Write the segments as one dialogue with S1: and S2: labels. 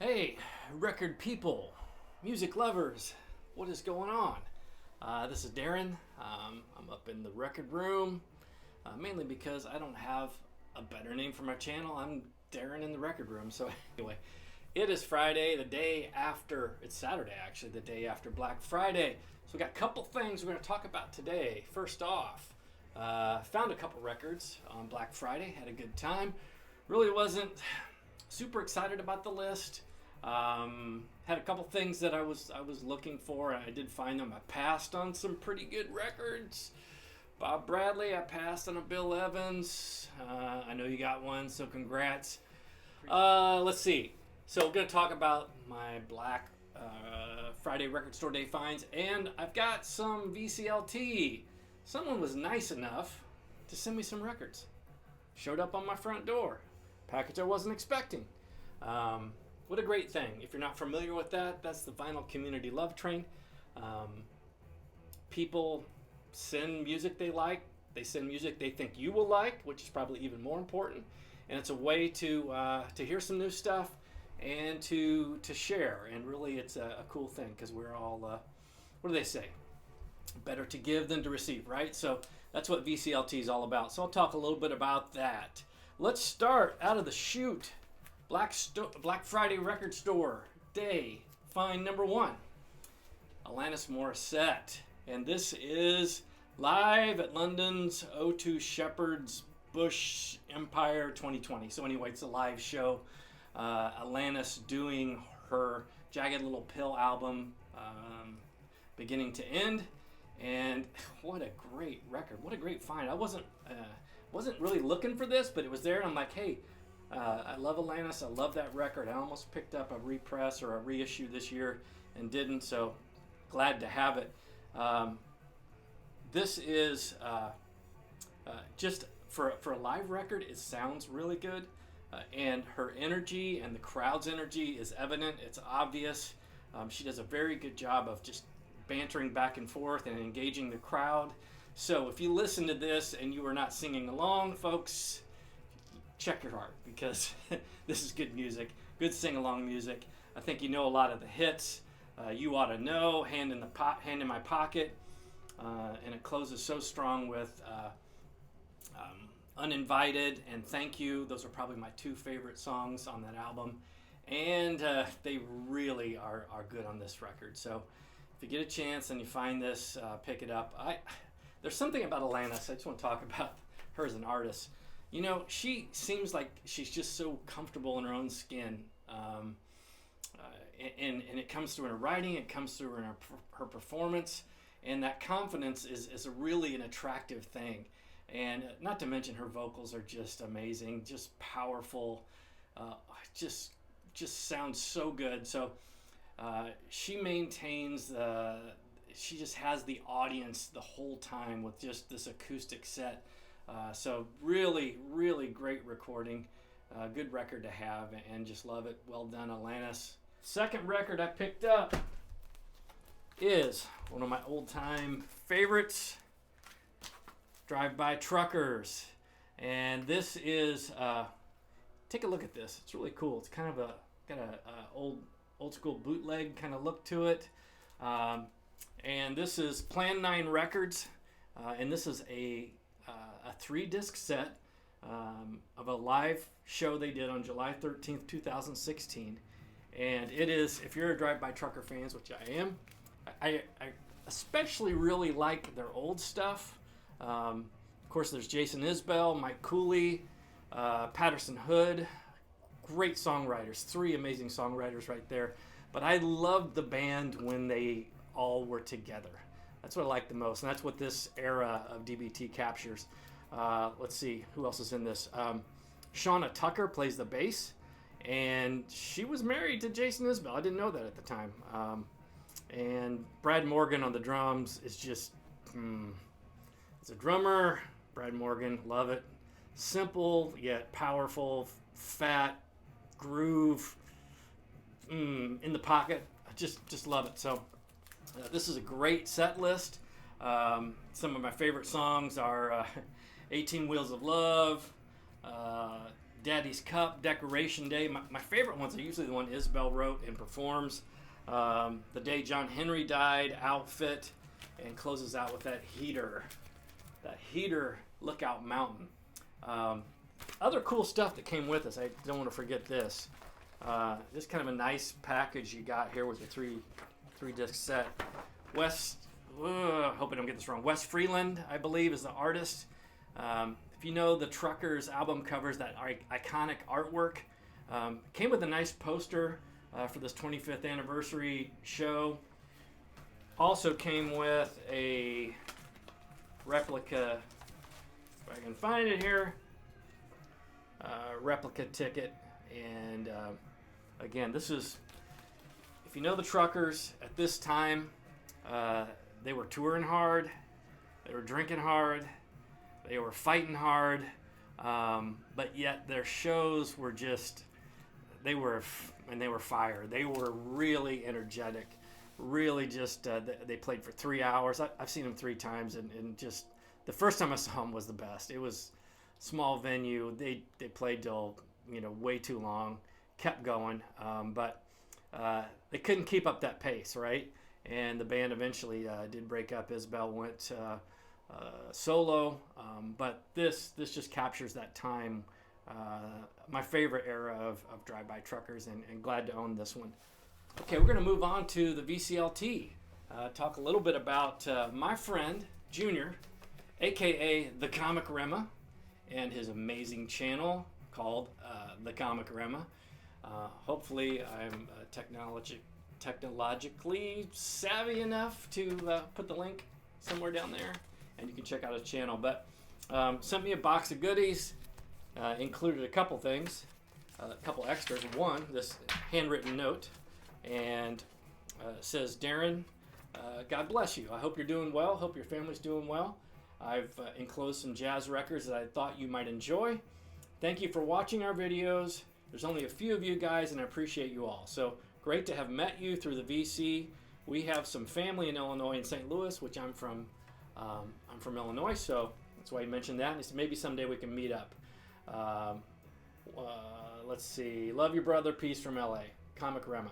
S1: Hey, record people, music lovers, what is going on? This is Darren. I'm up in the record room, mainly because I don't have a better name for my channel. I'm Darren in the record room. So anyway, it is Friday, it's Saturday actually, the day after Black Friday. So we got a couple things we're going to talk about today. First off, found a couple records on Black Friday, had a good time. Really wasn't super excited about the list. Had a couple things that I was looking for, and I did find them. I passed on some pretty good records. Bob Bradley, I passed on a Bill Evans. I know you got one, so congrats. Let's see. So we're going to talk about my Black Friday Record Store Day finds, and I've got some VCLT. Someone was nice enough to send me some records. Showed up on my front door. Package I wasn't expecting. What a great thing. If you're not familiar with that, that's the Vinyl Community Love Train. People send music they like. They send music they think you will like, which is probably even more important. And it's a way to hear some new stuff and to share. And really, it's a cool thing because we're all, what do they say? Better to give than to receive, right? So that's what VCLT is all about. So I'll talk a little bit about that. Let's start out of the chute. Black Friday Record Store Day find number one, Atlantis Morissette, and this is live at London's O2 Shepherd's Bush Empire 2020. So anyway, it's a live show. Atlantis doing her Jagged Little Pill album, beginning to end, and what a great record! What a great find! I wasn't really looking for this, but it was there, and I'm like, hey. I love Atlantis. I love that record. I almost picked up a repress or a reissue this year and didn't, so glad to have it. This is just for a live record, it sounds really good, and her energy and the crowd's energy is evident. It's obvious. She does a very good job of just bantering back and forth and engaging the crowd. So if you listen to this and you are not singing along, folks, check your heart, because this is good music, good sing-along music. I think you know a lot of the hits. You Ought to Know, Hand in My Pocket, and it closes so strong with Uninvited and Thank You. Those are probably my two favorite songs on that album, and they really are good on this record. So if you get a chance and you find this, pick it up. There's something about Atlantis. I just want to talk about her as an artist. You know, she seems like she's just so comfortable in her own skin, and it comes through in her writing, it comes through in her performance, and that confidence is really an attractive thing. And not to mention her vocals are just amazing, just powerful, just sounds so good. So she maintains she just has the audience the whole time with just this acoustic set. So really, really great recording, good record to have, and just love it. Well done, Atlantis. Second record I picked up is one of my old-time favorites, Drive-By Truckers, and this is take a look at this. It's really cool. It's kind of got a old school bootleg kind of look to it, and this is Plan 9 Records, and this is a 3-disc set of a live show they did on July 13th, 2016. And it is, if you're a Drive-By Trucker fans, which I am, I especially really like their old stuff. Of course, there's Jason Isbell, Mike Cooley, Patterson Hood. Great songwriters, 3 amazing songwriters right there. But I loved the band when they all were together. That's what I like the most, and that's what this era of DBT captures. Let's see, who else is in this? Shauna Tucker plays the bass, and she was married to Jason Isbell. I didn't know that at the time. And Brad Morgan on the drums is just, as a drummer, Brad Morgan, love it. Simple yet powerful, fat, groove, in the pocket. I just love it. So this is a great set list. Some of my favorite songs are 18 Wheels of Love, Daddy's Cup, Decoration Day. My favorite ones are usually the one Isabel wrote and performs. The Day John Henry Died, Outfit, and closes out with that heater. That heater, Lookout Mountain. Other cool stuff that came with us. I don't want to forget this. This kind of a nice package you got here with your three disc set. I hope I don't get this wrong. Wes Freeland, I believe, is the artist. If you know the Truckers album covers, that iconic artwork, came with a nice poster for this 25th anniversary show. Also came with a replica, if I can find it here, replica ticket. And again, this is, if you know the Truckers at this time, they were touring hard, they were drinking hard, they were fighting hard, but yet their shows were just, they were fire. They were really energetic, really just, they played for 3 hours. I've seen them 3 times, and just, the first time I saw them was the best. It was small venue. They played till, way too long, kept going, but they couldn't keep up that pace, right? And the band eventually did break up. Isabel went solo, but this just captures that time, my favorite era of drive-by truckers, and glad to own this one. Okay, we're going to move on to the VCLT. Talk a little bit about my friend Junior, aka the Comic RHEMA, and his amazing channel called the Comic RHEMA. Hopefully I'm technologically savvy enough to put the link somewhere down there, and you can check out his channel. But sent me a box of goodies, included a couple things, a couple extras. One, this handwritten note, and it says, Darren, God bless you. I hope you're doing well. Hope your family's doing well. I've enclosed some jazz records that I thought you might enjoy. Thank you for watching our videos. There's only a few of you guys, and I appreciate you all. So great to have met you through the VC. We have some family in Illinois, in St. Louis, which I'm from Illinois, so that's why he mentioned that. And he said maybe someday we can meet up. Let's see. Love your brother. Peace from LA. Comic RHEMA.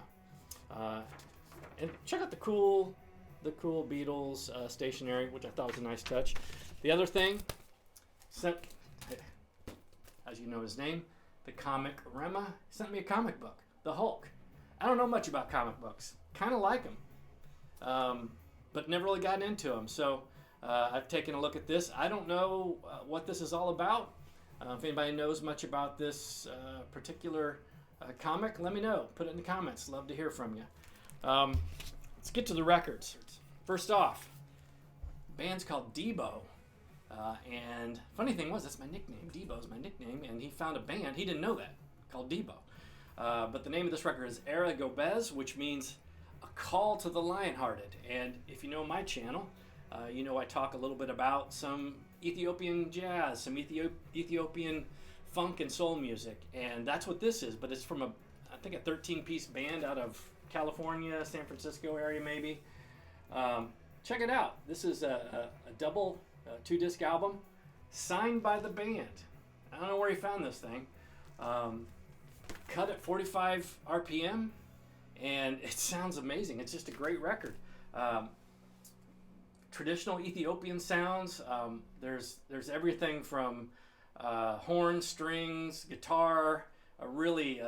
S1: And check out the cool Beatles stationery, which I thought was a nice touch. The other thing, as you know his name, the Comic RHEMA, sent me a comic book, The Hulk. I don't know much about comic books. Kind of like them, but never really gotten into them. So I've taken a look at this. I don't know what this is all about. If anybody knows much about this particular comic, let me know. Put it in the comments. Love to hear from you. Let's get to the records. First off, the band's called Debo. And funny thing was, that's my nickname. Debo's my nickname, and he found a band, he didn't know that, called Debo. But the name of this record is Era Gobez, which means a call to the lion-hearted. And if you know my channel, you know I talk a little bit about some Ethiopian jazz, some Ethiopian funk and soul music. And that's what this is, but it's from I think a 13-piece band out of California, San Francisco area maybe. Check it out. This is a double 2-disc album signed by the band. I don't know where he found this thing. Cut at 45 RPM, and it sounds amazing. It's just a great record. Traditional Ethiopian sounds. There's everything from horn, strings, guitar, a really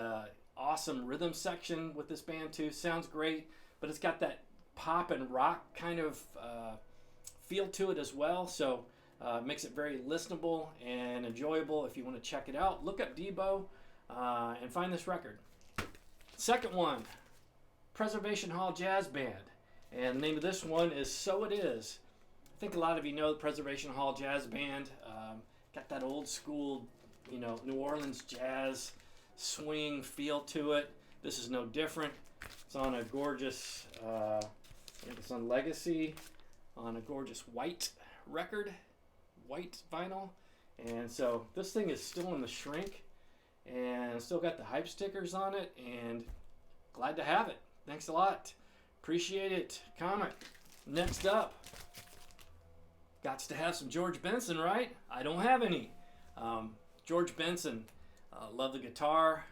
S1: awesome rhythm section with this band too. Sounds great, but it's got that pop and rock kind of feel to it as well. So makes it very listenable and enjoyable. If you want to check it out, look up Debo and find this record. Second one, Preservation Hall Jazz Band. And the name of this one is So It Is. I think a lot of you know the Preservation Hall Jazz Band. Got that old school, New Orleans jazz swing feel to it. This is no different. It's on a gorgeous, I think it's on Legacy, on a gorgeous white record, white vinyl. And so this thing is still in the shrink and still got the hype stickers on it, and glad to have it. Thanks a lot. Appreciate it. Comic. Next up, got to have some George Benson, right? I don't have any. George Benson, Love the guitar.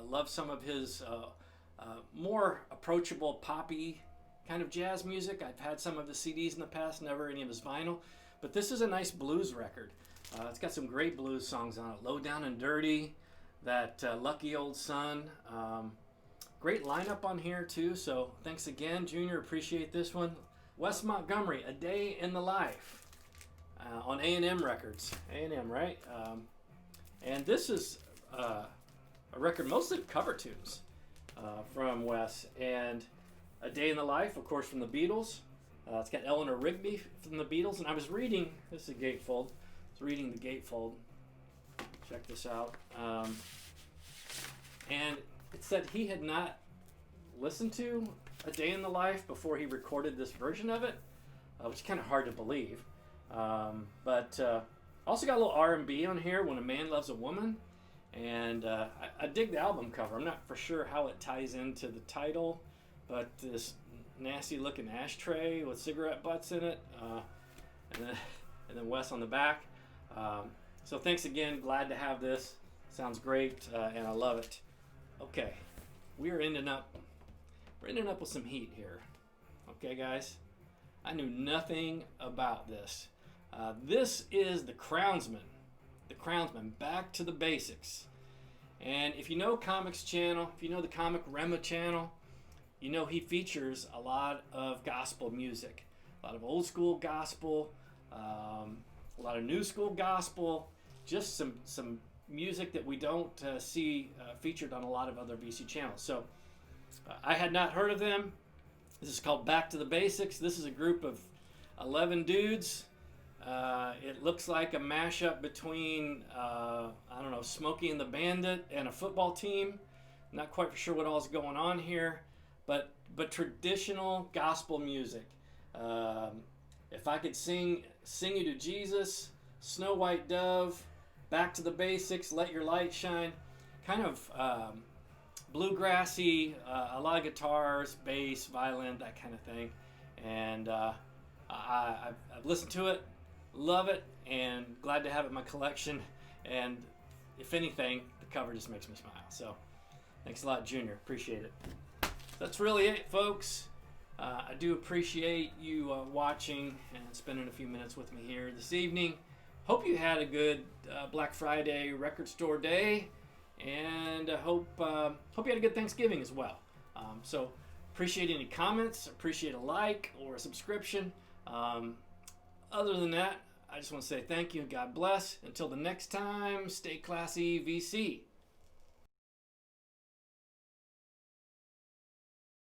S1: Love some of his more approachable poppy kind of jazz music. I've had some of his CDs in the past, never any of his vinyl. But this is a nice blues record. It's got some great blues songs on it. Low Down and Dirty, that Lucky Old Son. Great lineup on here too. So thanks again, Junior. Appreciate this one. Wes Montgomery, A Day in the Life, on A&M Records. A&M, right? And this is a record mostly cover tunes from Wes. And A Day in the Life, of course, from the Beatles. It's got Eleanor Rigby from the Beatles. And I was reading, this is a gatefold. I was reading the gatefold. Check this out. And it said he had not listened to A Day in the Life before he recorded this version of it, which is kind of hard to believe. But also got a little R&B on here, When a Man Loves a Woman. And I dig the album cover. I'm not for sure how it ties into the title, but this nasty looking ashtray with cigarette butts in it, and then Wes on the back. So thanks again. Glad to have this. Sounds great, and I love it. Okay, we're ending up with some heat here. Okay, guys, I knew nothing about this. This is the Crownsman. The Crownsman, Back to the Basics. And if you know Comics Channel, if you know the Comic RHEMA channel, you know he features a lot of gospel music, a lot of old school gospel, a lot of new school gospel, just some music that we don't see featured on a lot of other VC channels. So I had not heard of them. This is called Back to the Basics. This is a group of 11 dudes. It looks like a mashup between, I don't know, Smokey and the Bandit and a football team. Not quite sure what all is going on here, but traditional gospel music. If I could sing you to Jesus, Snow White Dove, Back to the Basics, Let Your Light Shine, kind of bluegrassy, a lot of guitars, bass, violin, that kind of thing. And I've listened to it, love it, and glad to have it in my collection. And if anything, the cover just makes me smile. So thanks a lot, Junior. Appreciate it. That's really it, folks. I do appreciate you watching and spending a few minutes with me here this evening. Hope you had a good Black Friday record store day, and hope you had a good Thanksgiving as well. So appreciate any comments, appreciate a like or a subscription. Other than that, I just want to say thank you and God bless. Until the next time, stay classy, VC.